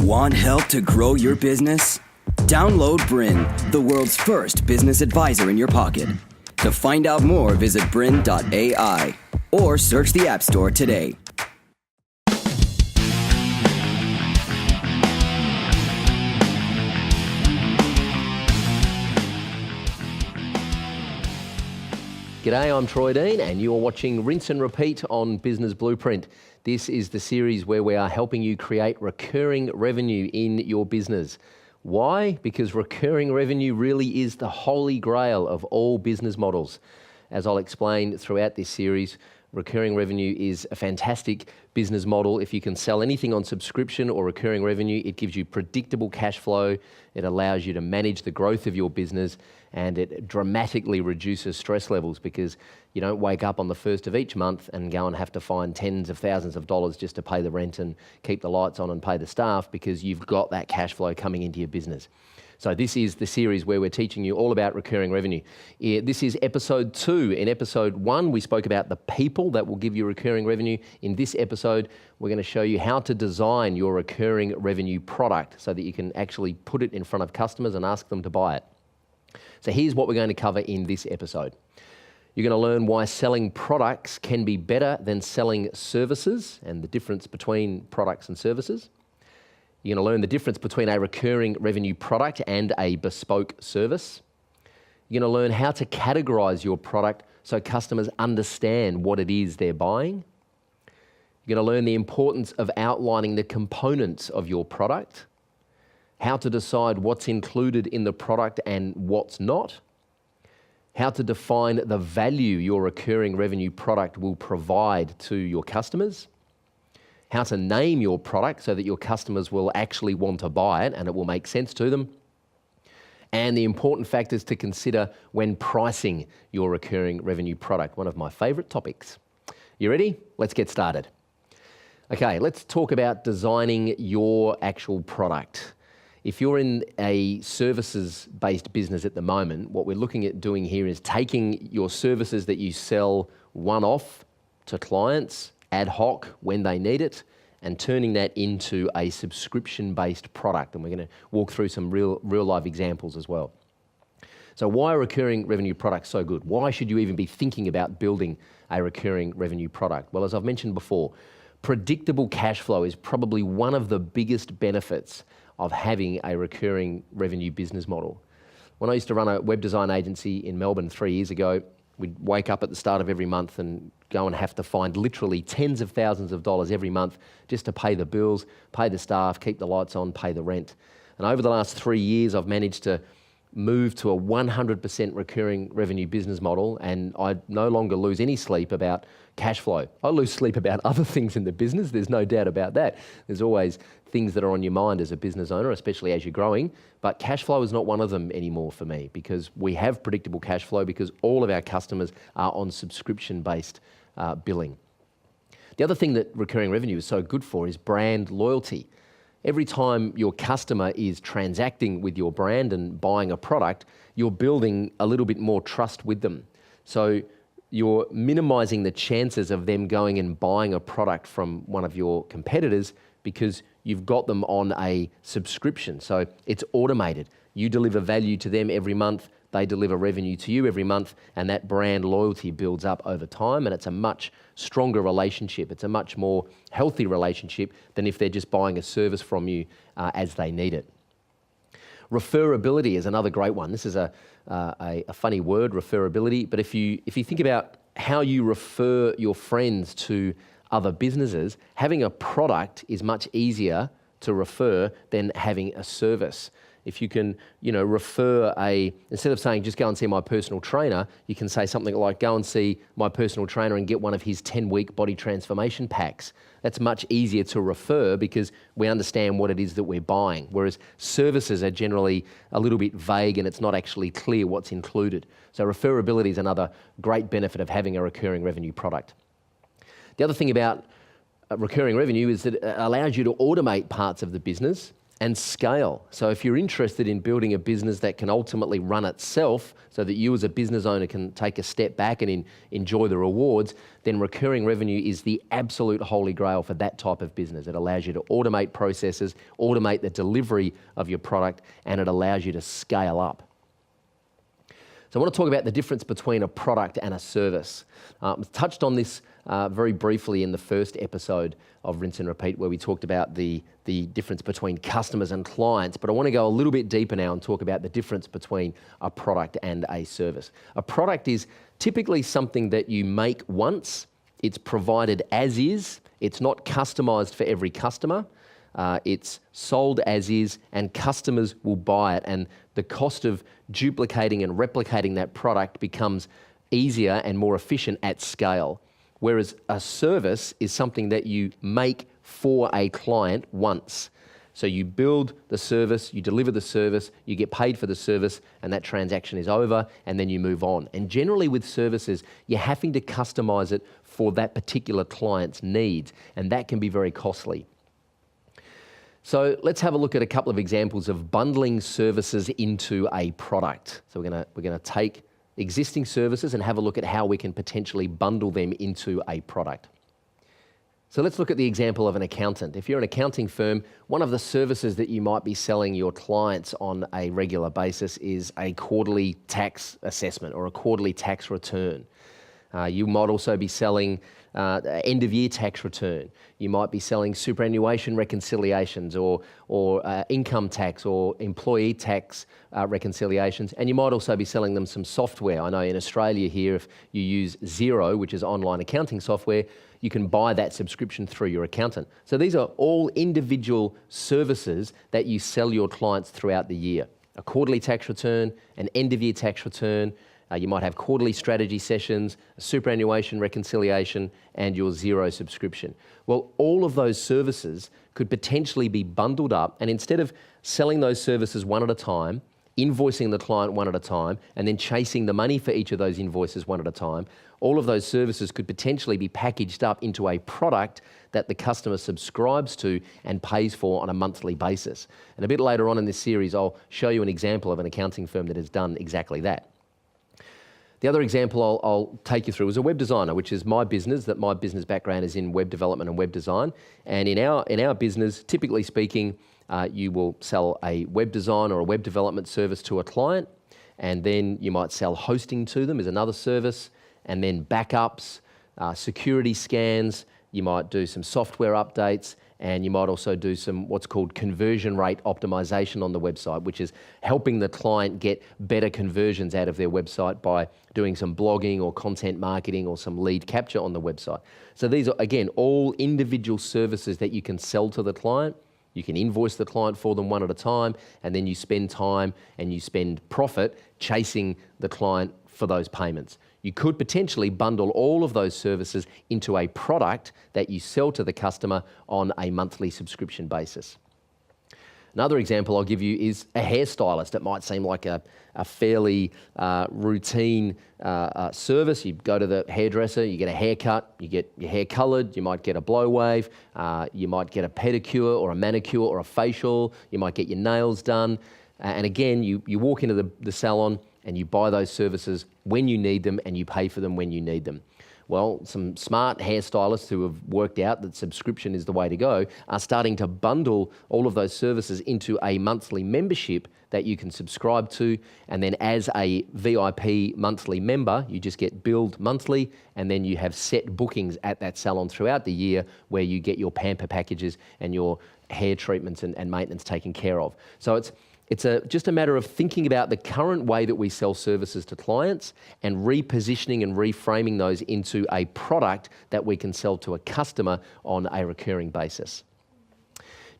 Want help to grow your business? Download BRiN, the world's first business advisor in your pocket. To find out more, visit BRiN.ai or search the App Store today. G'day, I'm Troy Dean and you're watching Rinse and Repeat on Business Blueprint. This is the series where we are helping you create recurring revenue in your business. Why? Because recurring revenue really is the holy grail of all business models. As I'll explain throughout this series, recurring revenue is a fantastic business model. If you can sell anything on subscription or recurring revenue, it gives you predictable cash flow, it allows you to manage the growth of your business, and it dramatically reduces stress levels because you don't wake up on the first of each month and go and have to find tens of thousands of dollars just to pay the rent and keep the lights on and pay the staff because you've got that cash flow coming into your business. So this is the series where we're teaching you all about recurring revenue. This is episode 2. In episode 1, we spoke about the people that will give you recurring revenue. In this episode, we're going to show you how to design your recurring revenue product so that you can actually put it in front of customers and ask them to buy it. So here's what we're going to cover in this episode. You're going to learn why selling products can be better than selling services and the difference between products and services. You're going to learn the difference between a recurring revenue product and a bespoke service. You're going to learn how to categorize your product so customers understand what it is they're buying. You're going to learn the importance of outlining the components of your product, how to decide what's included in the product and what's not, how to define the value your recurring revenue product will provide to your customers, how to name your product so that your customers will actually want to buy it and it will make sense to them, and the important factors to consider when pricing your recurring revenue product, one of my favorite topics. You ready? Let's get started. Okay, let's talk about designing your actual product. If you're in a services-based business at the moment, what we're looking at doing here is taking your services that you sell one-off to clients, ad hoc when they need it, and turning that into a subscription-based product. And we're going to walk through some real-life examples as well. So why are recurring revenue products so good? Why should you even be thinking about building a recurring revenue product? Well, as I've mentioned before, predictable cash flow is probably one of the biggest benefits of having a recurring revenue business model. When I used to run a web design agency in Melbourne 3 years ago, we'd wake up at the start of every month and go and have to find literally tens of thousands of dollars every month just to pay the bills, pay the staff, keep the lights on, pay the rent. And over the last 3 years, I've managed to move to a 100% recurring revenue business model, and I no longer lose any sleep about cash flow. I lose sleep about other things in the business, there's no doubt about that. There's always things that are on your mind as a business owner, especially as you're growing, but cash flow is not one of them anymore for me because we have predictable cash flow because all of our customers are on subscription-based billing. The other thing that recurring revenue is so good for is brand loyalty. Every time your customer is transacting with your brand and buying a product, you're building a little bit more trust with them. So you're minimizing the chances of them going and buying a product from one of your competitors because you've got them on a subscription. So it's automated. You deliver value to them every month, they deliver revenue to you every month, and that brand loyalty builds up over time, and it's a much stronger relationship. It's a much more healthy relationship than if they're just buying a service from you as they need it. Referability is another great one. This is a funny word, referability, but if you think about how you refer your friends to other businesses, having a product is much easier to refer than having a service. If you can, refer instead of saying just go and see my personal trainer, you can say something like go and see my personal trainer and get one of his 10-week body transformation packs. That's much easier to refer because we understand what it is that we're buying, whereas services are generally a little bit vague and it's not actually clear what's included. So referability is another great benefit of having a recurring revenue product. The other thing about recurring revenue is that it allows you to automate parts of the business and scale. So if you're interested in building a business that can ultimately run itself so that you as a business owner can take a step back and enjoy the rewards, then recurring revenue is the absolute holy grail for that type of business. It allows you to automate processes, automate the delivery of your product, and it allows you to scale up. So I want to talk about the difference between a product and a service. I touched on this very briefly in the first episode of Rinse and Repeat, where we talked about the difference between customers and clients, but I want to go a little bit deeper now and talk about the difference between a product and a service. A product is typically something that you make once, it's provided as is, it's not customized for every customer, it's sold as is, and customers will buy it, and the cost of duplicating and replicating that product becomes easier and more efficient at scale. Whereas a service is something that you make for a client once. So you build the service, you deliver the service, you get paid for the service, and that transaction is over, and then you move on. And generally with services, you're having to customize it for that particular client's needs, and that can be very costly. So let's have a look at a couple of examples of bundling services into a product. So we're gonna take existing services and have a look at how we can potentially bundle them into a product. So let's look at the example of an accountant. If you're an accounting firm, one of the services that you might be selling your clients on a regular basis is a quarterly tax assessment or a quarterly tax return. You might also be selling end-of-year tax return. You might be selling superannuation reconciliations or income tax or employee tax reconciliations, and you might also be selling them some software. I know in Australia here, if you use Xero, which is online accounting software, you can buy that subscription through your accountant. So these are all individual services that you sell your clients throughout the year. A quarterly tax return, an end-of-year tax return, you might have quarterly strategy sessions, a superannuation reconciliation, and your Xero subscription. Well, all of those services could potentially be bundled up, and instead of selling those services one at a time, invoicing the client one at a time, and then chasing the money for each of those invoices one at a time, all of those services could potentially be packaged up into a product that the customer subscribes to and pays for on a monthly basis. And a bit later on in this series, I'll show you an example of an accounting firm that has done exactly that. The other example I'll take you through is a web designer, which is my business, that my business background is in web development and web design. And in our business, typically speaking, you will sell a web design or a web development service to a client, and then you might sell hosting to them as another service, and then backups, security scans, you might do some software updates, and you might also do some what's called conversion rate optimization on the website, which is helping the client get better conversions out of their website by doing some blogging or content marketing or some lead capture on the website. So these are, again, all individual services that you can sell to the client. You can invoice the client for them one at a time, and then you spend time and you spend profit chasing the client for those payments. You could potentially bundle all of those services into a product that you sell to the customer on a monthly subscription basis. Another example I'll give you is a hairstylist. It might seem like a fairly routine service. You go to the hairdresser, you get a haircut, you get your hair coloured, you might get a blow wave, you might get a pedicure or a manicure or a facial, you might get your nails done. And again, you walk into the salon and you buy those services when you need them and you pay for them when you need them. Well, some smart hairstylists who have worked out that subscription is the way to go are starting to bundle all of those services into a monthly membership that you can subscribe to, and then as a VIP monthly member, you just get billed monthly, and then you have set bookings at that salon throughout the year where you get your pamper packages and your hair treatments and maintenance taken care of. So it's just a matter of thinking about the current way that we sell services to clients and repositioning and reframing those into a product that we can sell to a customer on a recurring basis.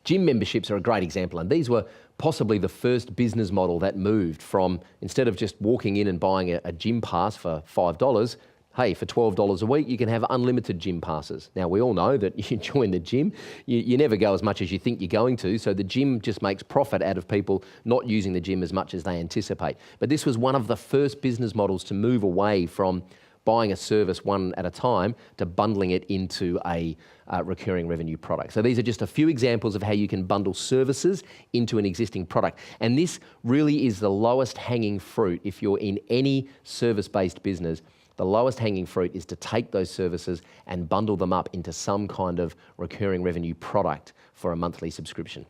Gym memberships are a great example, and these were possibly the first business model that moved from, instead of just walking in and buying a gym pass for $5, hey, for $12 a week, you can have unlimited gym passes. Now, we all know that you join the gym, you never go as much as you think you're going to, so the gym just makes profit out of people not using the gym as much as they anticipate. But this was one of the first business models to move away from buying a service one at a time to bundling it into a recurring revenue product. So these are just a few examples of how you can bundle services into an existing product. And this really is the lowest hanging fruit. If you're in any service-based business, the lowest hanging fruit is to take those services and bundle them up into some kind of recurring revenue product for a monthly subscription.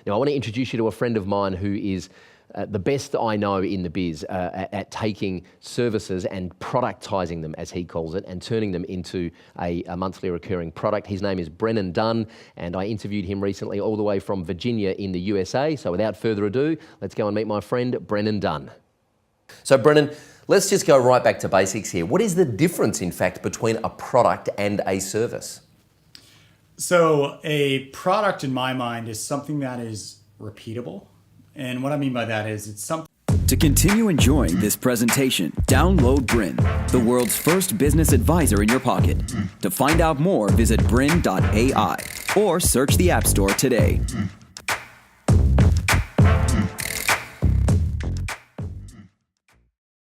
Now, I want to introduce you to a friend of mine who is the best I know in the biz at taking services and productizing them, as he calls it, and turning them into a monthly recurring product. His name is Brennan Dunn, and I interviewed him recently all the way from Virginia in the USA. So without further ado, let's go and meet my friend, Brennan Dunn. So Brennan, let's just go right back to basics here. What is the difference, in fact, between a product and a service? So a product, in my mind, is something that is repeatable. And what I mean by that is it's something. To continue enjoying this presentation, download BRiN, the world's first business advisor in your pocket. To find out more, visit BRiN.ai or search the App Store today.